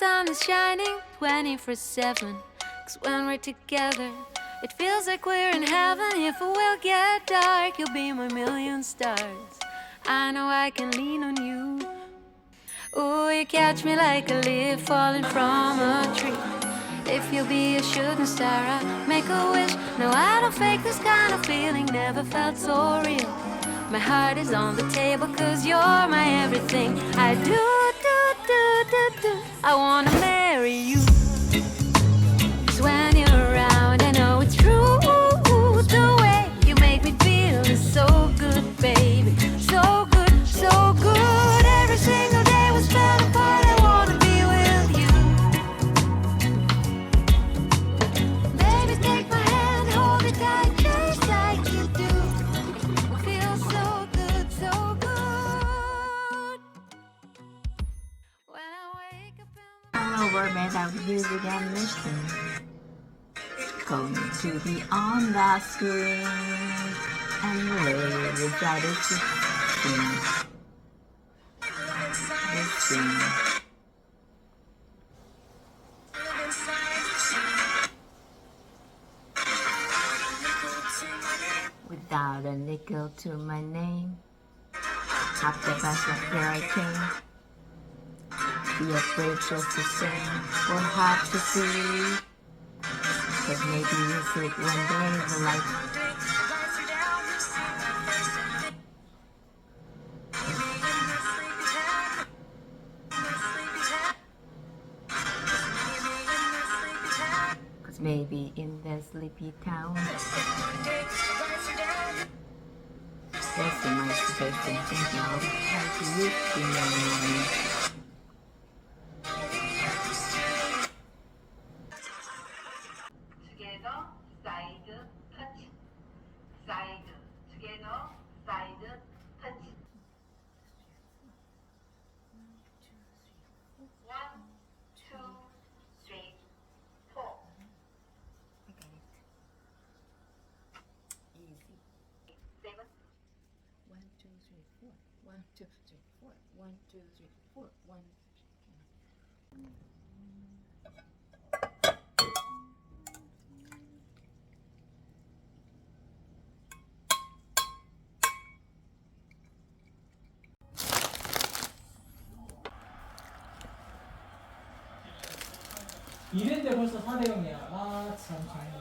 sun is shining 24/7. 'Cause when we're together, it feels like we're in heaven. If it will get dark, you'll be my million stars. I know I can lean on you. Ooh, you catch me like a leaf falling from a tree. If you'll be a shooting star, I'll make a wish. No, I don't fake this kind of feeling, never felt so real. My heart is on the table 'cause you're my everything. I do. I wanna marry you. 'Cause when you're around, I know it's true. The way you make me feel is so good, baby. So good, so good. Every single day was spent apart. I wanna be with you. Baby, take my hand, hold it tight, just like you do. It feels so good, so good. When I wake up in the Over without music and listen. Going to be on the screen and live without a screen. Listen. Without a nickel to my name, half the best of where I came. Be afraid just the same, we'll have to see. Cause maybe you'll see it one day, the light. Cause maybe in that sleepy town, there's a nice place and think out how to live in the morning. 이랬는데 벌써 4대 0이야. 아, 참 잘해.